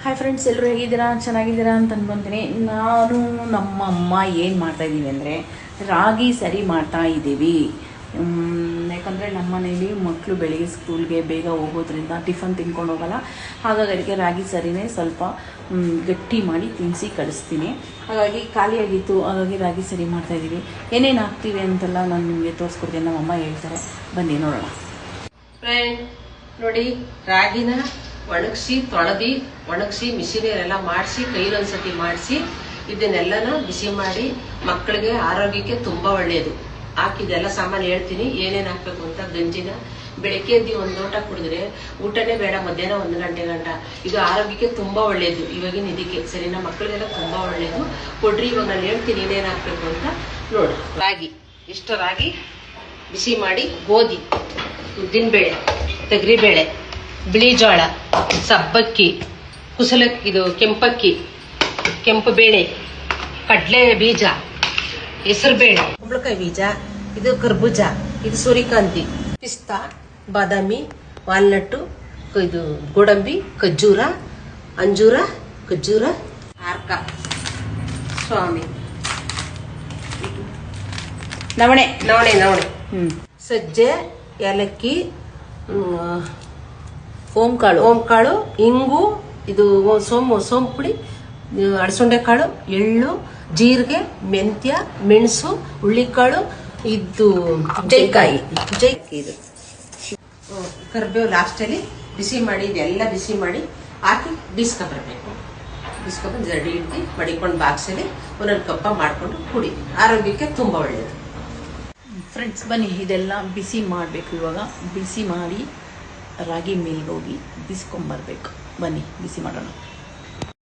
Hi friends, ಎಲ್ಲರೂ ಹೇಗಿದ್ದೀರಾ? ಚೆನ್ನಾಗಿದ್ದೀರಾ ಅಂತ ಅನ್ಕೊಂತೀನಿ. ನಾನು ನಮ್ಮ ಅಮ್ಮ ಏನು ಮಾಡ್ತಾಯಿದ್ದೀವಿ ಅಂದರೆ ರಾಗಿ ಸರಿ ಮಾಡ್ತಾ ಇದ್ದೀವಿ. ಯಾಕಂದರೆ ನಮ್ಮ ಮನೇಲಿ ಮಕ್ಕಳು ಬೆಳಿಗ್ಗೆ ಸ್ಕೂಲ್ಗೆ ಬೇಗ ಹೋಗೋದ್ರಿಂದ ಟಿಫನ್ ತಿನ್ಕೊಂಡು ಹೋಗಲ್ಲ. ಹಾಗಾಗಿ ಅದಕ್ಕೆ ರಾಗಿ ಸರಿನೇ ಸ್ವಲ್ಪ ಗಟ್ಟಿ ಮಾಡಿ ತಿನ್ನಿಸಿ ಕಳಿಸ್ತೀನಿ. ಹಾಗಾಗಿ ಖಾಲಿಯಾಗಿತ್ತು, ಹಾಗಾಗಿ ರಾಗಿ ಸರಿ ಮಾಡ್ತಾಯಿದ್ದೀವಿ. ಏನೇನು ಹಾಕ್ತೀವಿ ಅಂತೆಲ್ಲ ನಾನು ನಿಮಗೆ ತೋರಿಸ್ಕೊಡ್ತೀನಿ. ನಮ್ಮ ಅಮ್ಮ ಹೇಳ್ತಾರೆ, ಬನ್ನಿ ನೋಡೋಣ. ಫ್ರೆಂಡ್ ನೋಡಿ, ರಾಗಿನ ಒಣಗಿಸಿ ಒಣಗಿಸಿ ಮಿಷಿನೆಲ್ಲ ಮಾಡಿಸಿ ಕೈಲೊಂದ್ಸತಿ ಮಾಡಿಸಿ ಇದನ್ನೆಲ್ಲನ ಬಿಸಿ ಮಾಡಿ ಮಕ್ಕಳಿಗೆ ಆರೋಗ್ಯಕ್ಕೆ ತುಂಬಾ ಒಳ್ಳೆಯದು. ಹಾಕಿದೆಲ್ಲ ಸಾಮಾನು ಹೇಳ್ತೀನಿ ಏನೇನು ಹಾಕ್ಬೇಕು ಅಂತ. ಗಂಜಿನ ಬೆಳಗ್ಗೆ ಎದ್ದು ಒಂದು ಲೋಟ ಕುಡಿದ್ರೆ ಊಟನೇ ಬೇಡ ಮಧ್ಯಾಹ್ನ 1 ಗಂಟೆ ಗಂಟ. ಇದು ಆರೋಗ್ಯಕ್ಕೆ ತುಂಬಾ ಒಳ್ಳೆಯದು. ಇವಾಗಿನ ಇದಕ್ಕೆ ಸರಿನಾ, ಮಕ್ಕಳಿಗೆಲ್ಲ ತುಂಬಾ ಒಳ್ಳೆಯದು. ಕೊಡ್ರಿ, ಇವಾಗ ನಾನು ಹೇಳ್ತೀನಿ ಏನೇನು ಹಾಕ್ಬೇಕು ಅಂತ ನೋಡಿ. ರಾಗಿ ಇಷ್ಟು ರಾಗಿ ಬಿಸಿ ಮಾಡಿ, ಗೋಧಿ, ಉದ್ದಿನಬೇಳೆ, ತೊಗರಿಬೇಳೆ, ಬಿಳಿ ಜೋಳ, ಸಬ್ಬಕ್ಕಿ, ಕುಸಲಕ್ಕಿ, ಇದು ಕೆಂಪಕ್ಕಿ, ಕೆಂಪು ಬೇಳೆ, ಕಡಲೆ ಬೀಜ, ಹೆಸರು ಬೇಳೆ, ಕುಂಬಳಕಾಯಿ ಬೀಜ, ಇದು ಕರ್ಬೂಜ, ಇದು ಸೂರ್ಯಕಾಂತಿ, ಪಿಸ್ತಾ, ಬಾದಾಮಿ, ವಾಲ್ನಟ್ಟು, ಇದು ಗೋಡಂಬಿ, ಖರ್ಜೂರ, ಅಂಜೂರ, ಖರ್ಜೂರ, ಆರ್ಕ, ಸ್ವಾಮಿ, ನವಣೆ, ಸಜ್ಜೆ, ಏಲಕ್ಕಿ, ಓಂಕಾಳು, ಇಂಗು, ಇದು ಸೋಂಪು ಪುಡಿ, ಅಳಸಂಡೆ ಕಾಳು, ಎಳ್ಳು, ಜೀರಿಗೆ, ಮೆಂತ್ಯ, ಮೆಣಸು, ಹುಳ್ಳಿಕಾಳು, ಇದು ಜೈಕಾಯಿ, ಇದು ಕರಿಬೇವು ಲಾಸ್ಟಲ್ಲಿ ಬಿಸಿ ಮಾಡಿ ಇದೆಲ್ಲ ಬಿಸಿ ಮಾಡಿ ಹಾಕಿ ಬೀಸ್ಕೊಬರ್ಬೇಕು. ಬೀಸ್ಕೊಬಂದು ಜಡಿ ಇಡ್ತಿ ಮಡಿಕೊಂಡು ಬಾಕ್ಸಲ್ಲಿ ಒಂದೊಂದು ಕಪ್ಪ ಮಾಡಿಕೊಂಡು ಕುಡಿ. ಆರೋಗ್ಯಕ್ಕೆ ತುಂಬ ಒಳ್ಳೆಯದು. ಫ್ರೆಂಡ್ಸ್ ಬನ್ನಿ, ಇದೆಲ್ಲ ಬಿಸಿ ಮಾಡಬೇಕು. ಇವಾಗ ಬಿಸಿ ಮಾಡಿ ರಾಗಿ ಮಿಲ್ಗೆ ಹೋಗಿ ಬಿಸ್ಕೊಂಬರ್ಬೇಕು. ಬನ್ನಿ ಬಿಸಿ ಮಾಡೋಣ.